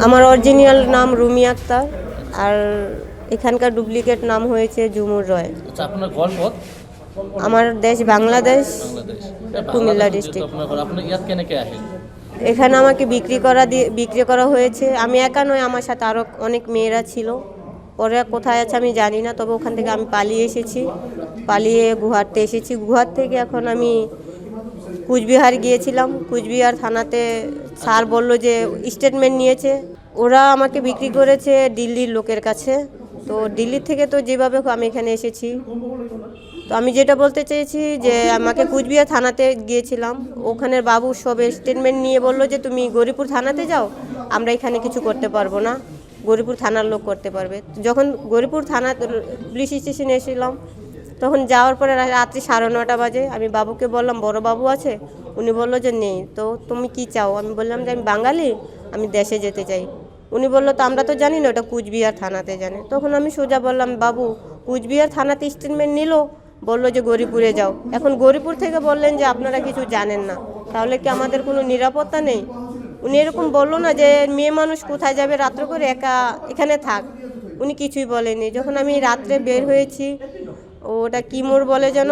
আমার অরিজিনাল নাম রুমি আক্তার, আর এখানকার ডুপ্লিকেট নাম হয়েছে ঝুমুর রয়। আচ্ছা, আপনার ঘর পথ? আমার দেশ বাংলাদেশ, বাংলাদেশ, কুমিল্লা ডিস্ট্রিক্ট। আপনি ইয়াত কেনেকে আহিল? এখানে আমাকে বিক্রি করা হয়েছে। আমি একা নয়, আমার সাথে আরও অনেক মেয়েরা ছিল। ওরা কোথায় আছে আমি জানি না, তবে ওখান থেকে আমি পালিয়ে এসেছি, পালিয়ে গুয়াহাটি এসেছি। গুয়াহাটি থেকে এখন আমি কুচবিহার গিয়েছিলাম। কুচবিহার থানাতে স্যার বলল যে স্টেটমেন্ট নিয়েছে। ওরা আমাকে বিক্রি করেছে দিল্লির লোকের কাছে। তো দিল্লি থেকে তো যেভাবে হোক আমি এখানে এসেছি। তো আমি যেটা বলতে চেয়েছি যে আমাকে কুচবিহার থানাতে গিয়েছিলাম, ওখানের বাবু সব স্টেটমেন্ট নিয়ে বললো যে তুমি গৌরীপুর থানাতে যাও, আমরা এখানে কিছু করতে পারবো না, গৌরীপুর থানার লোক করতে পারবে। যখন গৌরীপুর থানা পুলিশ স্টেশনে এসেছিলাম, তখন যাওয়ার পরে রাত্রি 9:30 বাজে আমি বাবুকে বললাম বড় বাবু আছে, উনি বললো যে নেই। তো তুমি কি চাও? আমি বললাম যে আমি বাঙালি, আমি দেশে যেতে চাই। উনি বললো তো আমরা তো জানি না, ওটা কুচবিহার থানাতে জানে। তখন আমি সোজা বললাম বাবু কুচবিহার থানাতে স্টেটমেন্ট নিল, বললো যে গৌরীপুরে যাও। এখন গৌরীপুর থেকে বললেন যে আপনারা কিছু জানেন না, তাহলে কি আমাদের কোনো নিরাপত্তা নেই? উনি এরকম বললো না যে মেয়ে মানুষ কোথায় যাবে রাত্রে করে একা, এখানে থাক। উনি কিছুই বলেনি। যখন আমি রাত্রে বের হয়েছি, ওটা কি মোড় বলে যেন,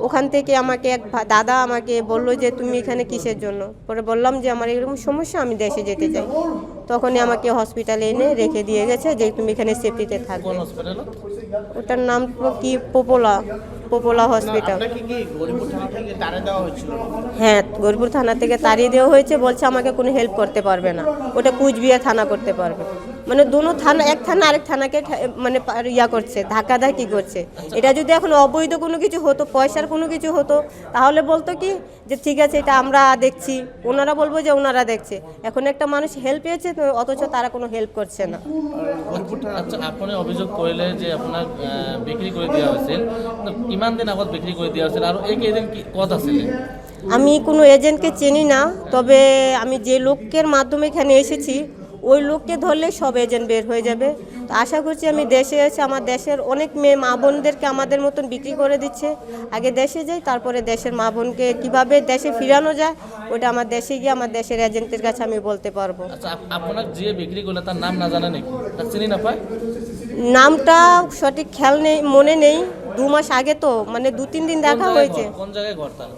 ওখান থেকে আমাকে এক দাদা আমাকে বললো যে তুমি এখানে কিসের জন্য। পরে বললাম যে আমার এরকম সমস্যা, আমি দেশে যেতে চাই। তখনই আমাকে হসপিটালে এনে রেখে দিয়ে গেছে যে তুমি এখানে সেফটিতে থাকবে। ওটার নাম কি পোপোলা হসপিটাল। হ্যাঁ, গৌরীপুর থানা থেকে তাড়িয়ে দেওয়া হয়েছে। বলছে আমাকে কোনো হেল্প করতে পারবে না, ওটা কুচবিহার থানা করতে পারবে। মানে দুটো থানা, এক থানা আরেক থানাকে মানে করছে, ধাক্কাধাক্কি করছে। এটা যদি এখন অবৈধ কোনো কিছু হতো, পয়সার কোনো কিছু হতো, তাহলে বলতো কি যে ঠিক আছে এটা আমরা দেখছি, ওনারা বলবো যে ওনারা দেখছে। এখন একটা মানুষ হেল্প পেয়েছে, তো অথচ তারা কোনো হেল্প করছে না। আচ্ছা, আপনি অভিযোগ করলে যে আপনার বিক্রি করে দেওয়া হয়েছিল, তো কিমান দিন আগত বিক্রি করে দেওয়া হয়েছিল, আর এই কেদিন কি কথা ছিল? আমি কোনো এজেন্টকে চিনি না, তবে আমি যে লোকের মাধ্যমে এখানে এসেছি ওই লোককে ধরলে সব এজেন্ট বের হয়ে যাবে। তো আশা করছি আমি দেশে এসে আমার দেশের অনেক মেয়ে মা বোনদেরকে আমাদের মতন বিক্রি করে দিচ্ছে। আগে দেশে যাই, তারপরে দেশের মা বোনকে কীভাবে দেশে ফিরানো যায় ওটা আমার দেশে গিয়ে আমার দেশের এজেন্টের কাছে আমি বলতে পারবো। আচ্ছা, আপনার যে বিক্রি করলে তার নাম না জানে নাকি, তার চিনি না পায়? নামটা সঠিক খেয়াল নেই, মনে নেই। 2 মাস আগে তো, মানে 2-3 দিন দেখা হয়েছে। কোন জায়গায় ঘর তার?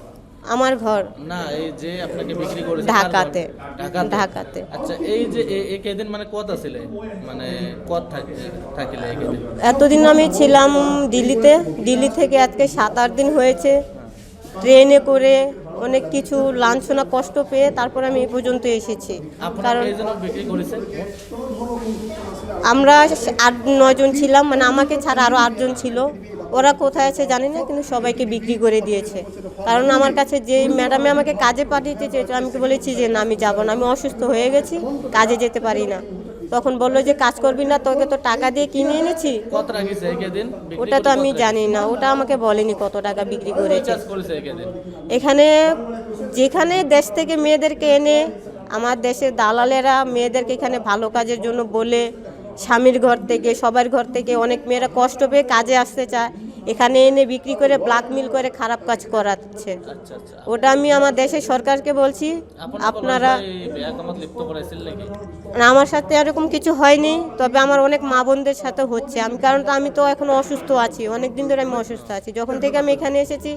আমার ঘর না, এই যে আপনাকে বিক্রি করেছে ঢাকাতে। ঢাকাতে। আচ্ছা, এই যে এই কেদিন মানে কত ছিল, মানে কত থাকিলে এই কেদিন? এতদিন আমি ছিলাম দিল্লিতে। দিল্লি থেকে আজকে 7-8 দিন হয়েছে। ট্রেনে করে অনেক কিছু লাঞ্ছনা কষ্ট পেয়ে তারপর আমি এই পর্যন্ত এসেছি। কারণ বিক্রি করেছেন আমরা 8-9 জন ছিলাম, মানে আমাকে ছাড়া আরও 8 জন ছিল। ওরা কোথায় আছে জানি না, কিন্তু সবাইকে বিক্রি করে দিয়েছে। কারণ আমার কাছে যে ম্যাডামে আমাকে কাজে পাঠিয়েছে চেয়েছিল, আমি বলেছি যে না আমি যাব না, আমি অসুস্থ হয়ে গেছি, কাজে যেতে পারি না। তখন বললো যে কাজ করবি না, তোকে তো টাকা দিয়ে কিনে এনেছি। কত রাখিছে একেদিন? ওটা তো আমি জানি না, ওটা আমাকে বলেনি কত টাকা বিক্রি করেছে। একেদিন এখানে যেখানে দেশ থেকে মেয়েদেরকে এনে আমার দেশের দালালেরা মেয়েদেরকে এখানে ভালো কাজের জন্য বলে, স্বামীর ঘর থেকে সবার ঘর থেকে অনেক মেয়েরা কষ্ট পেয়ে কাজে আসতে চায়, এখানে এনে বিক্রি করে ব্ল্যাকমেল করে খারাপ কাজ করাচ্ছে। ওটা আমি আমার দেশের সরকারকে বলছি, আপনারা। আমার সাথে এরকম কিছু হয়নি, তবে আমার অনেক মা বোনদের সাথে হচ্ছে। আমি তো এখন অসুস্থ আছি, অনেক দিন ধরে আমি অসুস্থ আছি। যখন থেকে আমি এখানে এসেছি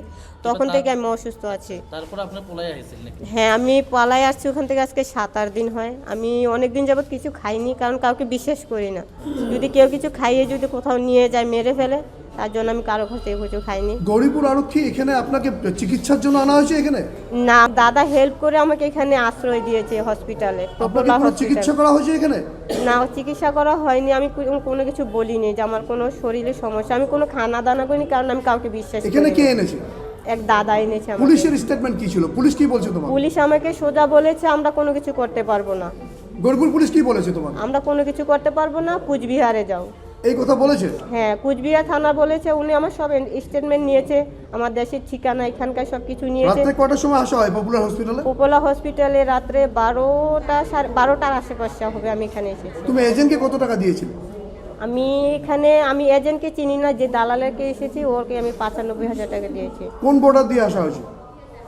তখন থেকে আমি অসুস্থ আছি। তারপর আপনি পলাই আসছেন? হ্যাঁ, আমি পালাই আসছি ওখান থেকে আজকে 7-8 দিন হয়। আমি অনেক দিন যাবত কিছু খাইনি, কারণ কাউকে বিশ্বাস করি না। যদি কেউ কিছু খাইয়ে যদি কোথাও নিয়ে যায় মেরে ফেলে, তার জন্য আমি কারো কাছে কিছু খাইনি। গৌরীপুর আরক্ষী এখানে আপনাকে চিকিৎসার জন্য আনা হয়েছে এখানে? না, দাদা হেল্প করে আমাকে এখানে আশ্রয় দিয়েছে হসপিটালে। চিকিৎসা করা হয়েছে এখানে? না, চিকিৎসা করা হয়নি। আমি কোনো কিছু বলিনি যে আমার কোনো শরীরের সমস্যা, আমি কোনো খানা দানা করিনি, কারণ আমি কাউকে বিশ্বাস করি না। এখানে কে এনেছে? এক দাদা এনেছে। পুলিশের স্টেটমেন্ট কি ছিল? পুলিশ কি বলছে তোমাকে? পুলিশ আমাকে সোজা বলেছে আমরা কোনো কিছু করতে পারবো না। গৌরীপুর পুলিশ কি বলেছে তোমাকে? আমরা কোনো কিছু করতে পারবো না, কুচবিহারে যাও। এই কথা বলেছে? হ্যাঁ, কুচবিহার থানা বলেছে। উনি আমার সব স্টেটমেন্ট নিয়েছে, আমার দেশের ঠিকানা এখানকার সব কিছু নিয়েছে। রাতে কটার সময় আসা হয় পপুলার হসপিটালে? পপুলার হসপিটালে রাত্রে 12টার আশেপাশে হবে আমি এখানে এসেছি। তুমি এজেন্টকে কত টাকা দিয়েছিলে? আমি এজেন্টকে চিনি না, যে দালালকে এসেছি ওকে আমি 95,000 টাকা দিয়েছি। কোন বর্ডার দিয়ে আসা হয়েছে?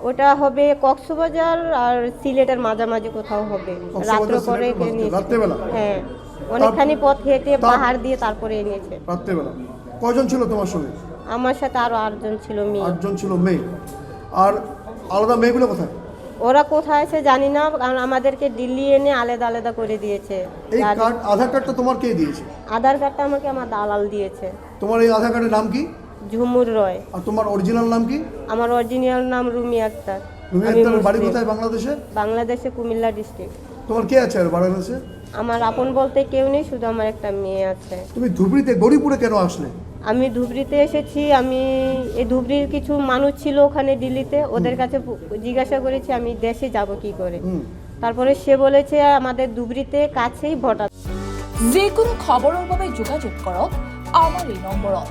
ওটা হবে কক্সবাজার আর সিলেটের মাঝামাঝি কোথাও হবে। রাত্র করে নিয়েছে। রাত্রেবেলা? হ্যাঁ, অনেকখানি পথ হেঁটে পাহাড় দিয়ে তারপরে এনেছে। রাত্রেবেলা কয়জন ছিল তোমার সঙ্গে? আমার সাথে আরো 8 জন ছিল মেয়ে। 8 জন ছিল মেয়ে। আর আলাদা মেয়েগুলো কোথায়? ওরা কোথায় আছে জানি না, কারণ আমাদেরকে দিল্লি এনে আলাদা আলাদা করে দিয়েছে। এই কার্ড, আধার কার্ডটা তোমার কে দিয়েছে? আধার কার্ডটা আমাকে আমার দালাল দিয়েছে। তোমার এই আধার কার্ডের নাম কি? ঝুমুর রয়। আর তোমার অরিজিনাল নাম কি? আমার অরিজিনাল নাম রুমি আক্তার। রুমি আমি আক্তারের বাড়ি মুসলিম। কোথায় বাংলাদেশে? বাংলাদেশে কুমিল্লা ডিস্ট্রিক্ট। তোমার কে আছে আর বাংলাদেশে? আমার আপন বলতে কেউ নেই, শুধু আমার একটা মেয়ে আছে। তুমি ধুবড়িতে গৌরীপুরে কেন আসলে? আমি ধুবড়িতে এসেছি। আমি এই ধুবড়ির কিছু মানুষ ছিল ওখানে দিল্লিতে, ওদের কাছে জিজ্ঞাসা করেছি আমি দেশে যাব কি করে। তারপরে সে বলেছে আমাদের ধুবড়িতে কাছেই ভোটার। যে কোনো খবৰৰ বাবে যোগাযোগ কৰক আমাৰ এই নম্বৰত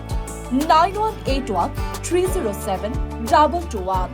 9181 307 2221।